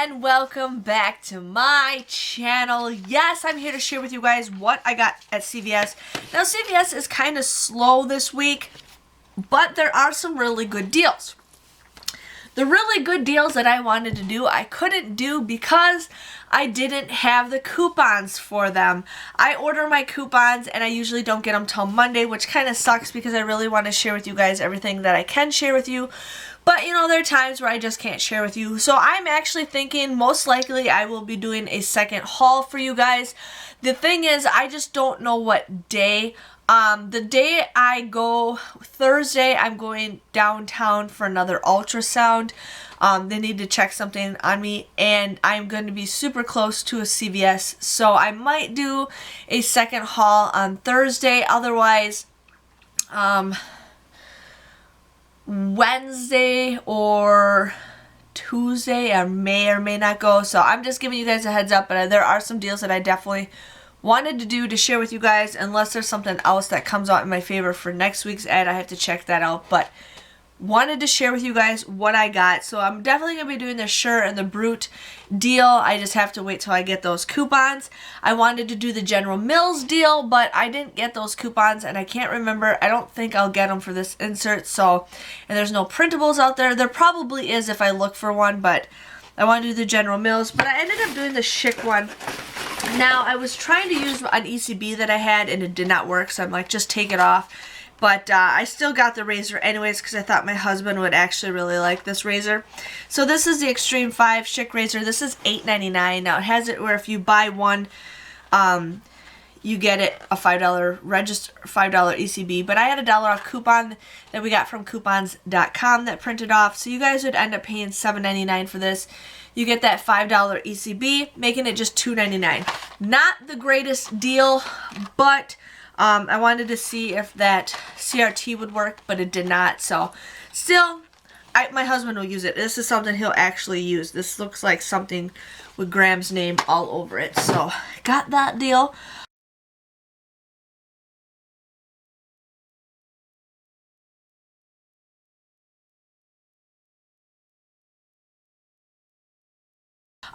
and welcome back to my channel. Yes, I'm here to share with you guys what I got at CVS. Now, CVS is kind of slow this week, but there are some really good deals. The really good deals that I wanted to do, I couldn't do because I didn't have the coupons for them. I order my coupons and I usually don't get them till Monday, which kind of sucks because I really want to share with you guys everything that I can share with you. But, you know, there are times where I just can't share with you. So I'm actually thinking most likely I will be doing a second haul for you guys. The thing is, I just don't know what day. The day I go, Thursday, I'm going downtown for another ultrasound. They need to check something on me, and I'm going to be super close to a CVS. So I might do a second haul on Thursday. Otherwise, Wednesday or Tuesday I may or may not go. So I'm just giving you guys a heads up, but there are some deals that I definitely wanted to do to share with you guys, unless there's something else that comes out in my favor for next week's ad. I have to check that out, but wanted to share with you guys what I got. So I'm definitely going to be doing the Sure and the Brute deal. I just have to wait till I get those coupons. I wanted to do the General Mills deal, but I didn't get those coupons, and I can't remember. I don't think I'll get them for this insert. So, and there's no printables out there. There probably is if I look for one, but I want to do the General Mills. But I ended up doing the Schick one. Now, I was trying to use an ECB that I had, and it did not work, so I'm like, just take it off. But I still got the razor anyways because I thought my husband would actually really like this razor. So this is the Extreme 5 Schick razor. This is $8.99. Now, it has it where if you buy one, you get it a $5 ECB. But I had a $1 off coupon that we got from coupons.com that printed off. So you guys would end up paying $7.99 for this. You get that $5 ECB, making it just $2.99. Not the greatest deal, but I wanted to see if that CRT would work, but it did not. So still, my husband will use it. This is something he'll actually use. This looks like something with Graham's name all over it. So got that deal.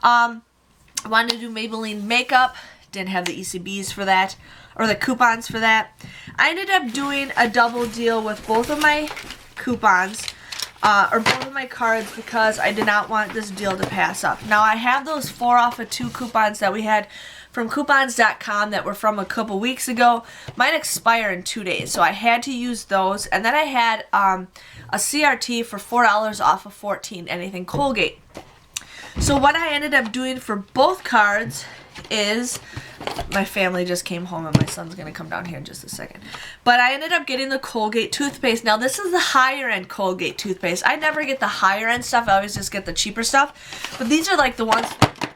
I wanted to do Maybelline makeup. Didn't have the ECBs for that, or the coupons for that. I ended up doing a double deal with both of my coupons, or both of my cards, because I did not want this deal to pass up. Now, I have those 4 off of 2 coupons that we had from coupons.com that were from a couple weeks ago. Mine expire in 2 days, so I had to use those. And then I had a CRT for $4 off of 14 anything Colgate. So what I ended up doing for both cards is, my family just came home and my son's going to come down here in just a second. But I ended up getting the Colgate toothpaste. Now, this is the higher end Colgate toothpaste. I never get the higher end stuff. I always just get the cheaper stuff. But these are like the ones,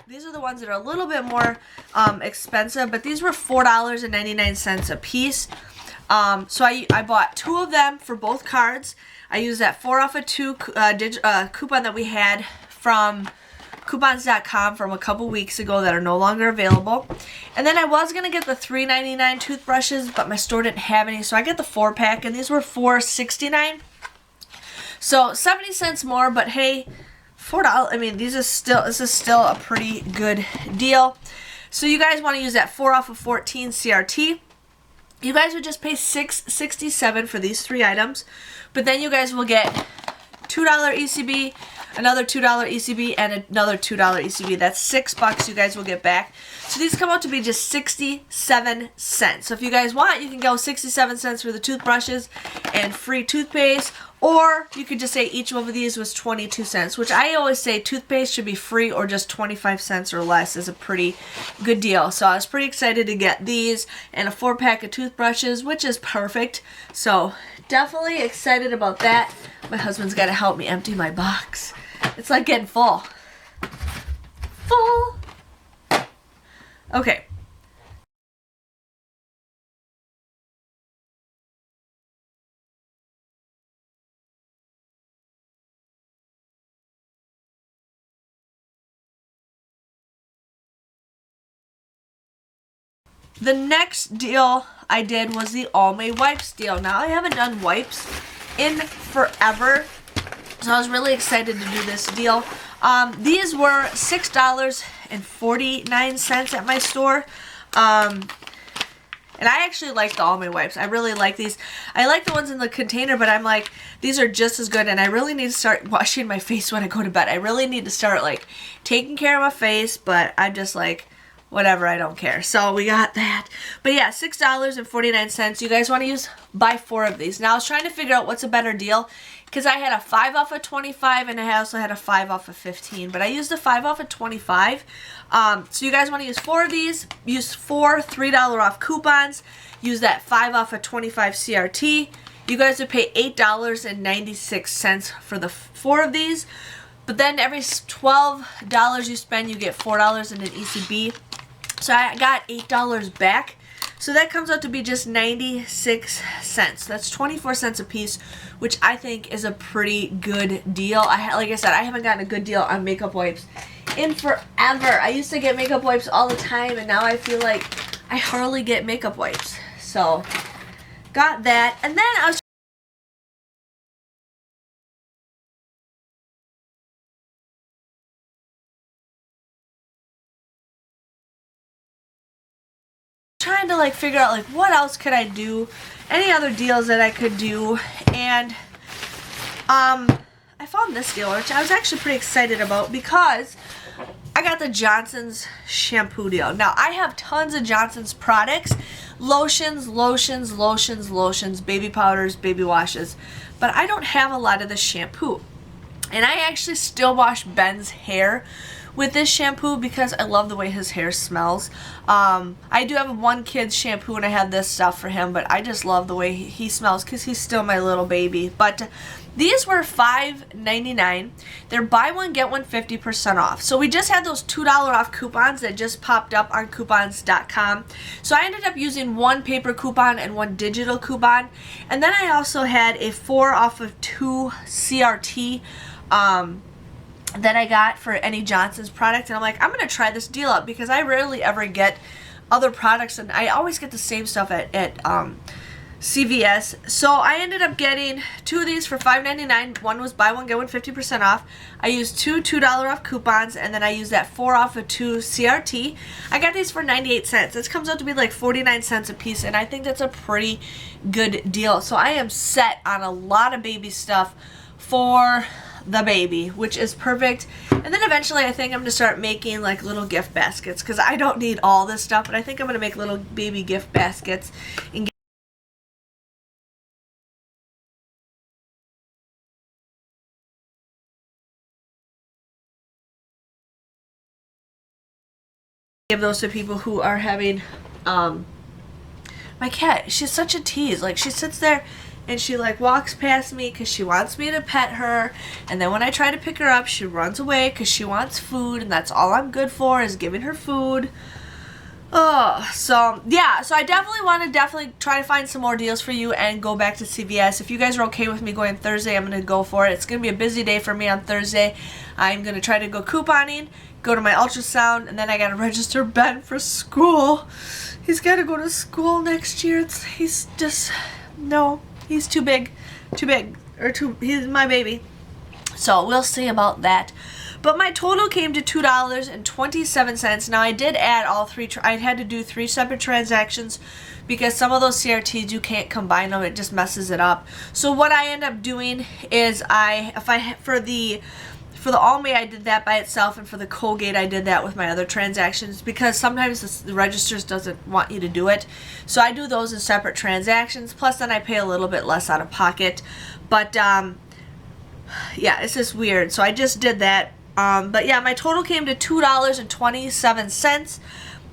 these are the ones that are a little bit more expensive. But these were $4.99 a piece. So I bought 2 of them for both cards. I used that 4 off of 2 coupon that we had from coupons.com from a couple weeks ago that are no longer available. And then I was going to get the $3.99 toothbrushes, but my store didn't have any, so I got the 4-pack, and these were $4.69. So 70 cents more, but hey, $4, I mean, this is still a pretty good deal. So you guys want to use that 4 off of 14 CRT. You guys would just pay $6.67 for these 3 items, but then you guys will get $2 ECB, another $2 ECB, and another $2 ECB. That's $6 you guys will get back. So these come out to be just 67 cents. So if you guys want, you can go 67 cents for the toothbrushes and free toothpaste, or you could just say each one of these was 22 cents, which I always say toothpaste should be free or just 25 cents or less is a pretty good deal. So I was pretty excited to get these and a 4-pack of toothbrushes, which is perfect. So definitely excited about that. My husband's got to help me empty my box. It's like getting full. Full. Okay. The next deal I did was the Almay wipes deal. Now, I haven't done wipes in forever, so I was really excited to do this deal. These were $6.49 at my store. And I actually like the Almay wipes. I really like these. I like the ones in the container, but I'm like, these are just as good. And I really need to start washing my face when I go to bed. I really need to start like taking care of my face, but I'm just like, whatever, I don't care. So we got that. But yeah, $6.49. You guys want to buy 4 of these. Now I was trying to figure out what's a better deal, because I had a 5 off of 25 and I also had a 5 off of 15. But I used a 5 off of 25. So you guys want to use 4 of these. Use 4 $3 off coupons. Use that 5 off of 25 CRT. You guys would pay $8.96 for the 4 of these. But then every $12 you spend, you get $4 in an ECB. So I got $8 back. So that comes out to be just 96 cents. That's 24 cents a piece, which I think is a pretty good deal. Like I said, I haven't gotten a good deal on makeup wipes in forever. I used to get makeup wipes all the time, and now I feel like I hardly get makeup wipes. So got that. And then I was trying to like figure out like what else could I do, any other deals that I could do, and I found this deal, which I was actually pretty excited about, because I got the Johnson's shampoo deal. Now I have tons of Johnson's products, lotions, baby powders, baby washes, but I don't have a lot of the shampoo. And I actually still wash Ben's hair with this shampoo because I love the way his hair smells. I do have one kid's shampoo and I have this stuff for him, but I just love the way he smells because he's still my little baby. But these were $5.99. They're buy one, get one 50% off. So we just had those $2 off coupons that just popped up on coupons.com. So I ended up using 1 paper coupon and 1 digital coupon. And then I also had a 4 off of 2 CRT that I got for any Johnson's product. And I'm like, I'm going to try this deal out because I rarely ever get other products, and I always get the same stuff at CVS. So I ended up getting 2 of these for $5.99. One was buy one, get one 50% off. I used 2 $2 off coupons, and then I used that 4 off of 2 CRT. I got these for 98 cents. This comes out to be like 49 cents a piece, and I think that's a pretty good deal. So I am set on a lot of baby stuff for the baby, which is perfect. And then eventually I think I'm going to start making like little gift baskets, because I don't need all this stuff, but I think I'm going to make little baby gift baskets and give those to people who are having my cat, she's such a tease. Like, she sits there and she like walks past me because she wants me to pet her, and then when I try to pick her up, she runs away because she wants food, and that's all I'm good for is giving her food. Oh, so yeah, so I definitely want to try to find some more deals for you and go back to CVS. If you guys are okay with me going Thursday, I'm going to go for it. It's going to be a busy day for me on Thursday. I'm going to try to go couponing, go to my ultrasound, and then I got to register Ben for school. He's got to go to school next year. He's just, no, he's too big, he's my baby. So we'll see about that. But my total came to $2.27. Now I did add all 3, I had to do 3 separate transactions because some of those CRTs you can't combine them, it just messes it up. So what I end up doing is for the Almay I did that by itself, and for the Colgate I did that with my other transactions because sometimes the registers doesn't want you to do it. So I do those in separate transactions, plus then I pay a little bit less out of pocket. But yeah, it's just weird. So I just did that. But yeah, my total came to $2.27.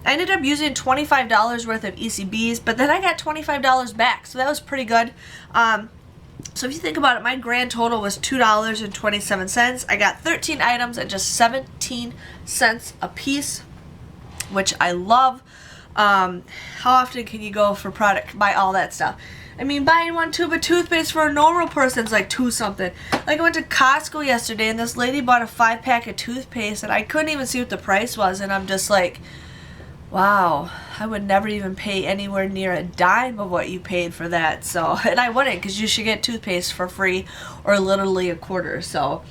I ended up using $25 worth of ECBs, but then I got $25 back, so that was pretty good. So if you think about it, my grand total was $2.27. I got 13 items at just 17 cents a piece, which I love. How often can you go for buy all that stuff? I mean, buying 1 tube of toothpaste for a normal person is like 2 something. Like, I went to Costco yesterday and this lady bought a 5-pack of toothpaste and I couldn't even see what the price was, and I'm just like, wow, I would never even pay anywhere near a dime of what you paid for that. So, and I wouldn't, because you should get toothpaste for free or literally a quarter. So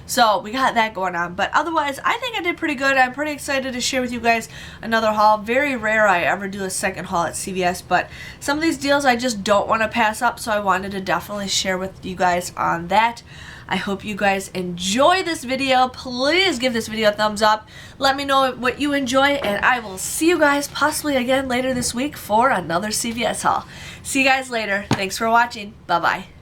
So we got that going on. But otherwise, I think I did pretty good. I'm pretty excited to share with you guys another haul. Very rare I ever do a second haul at CVS, but some of these deals I just don't want to pass up, so I wanted to definitely share with you guys on that. I hope you guys enjoy this video. Please give this video a thumbs up. Let me know what you enjoy, and I will see you guys possibly again later this week for another CVS haul. See you guys later. Thanks for watching. Bye-bye.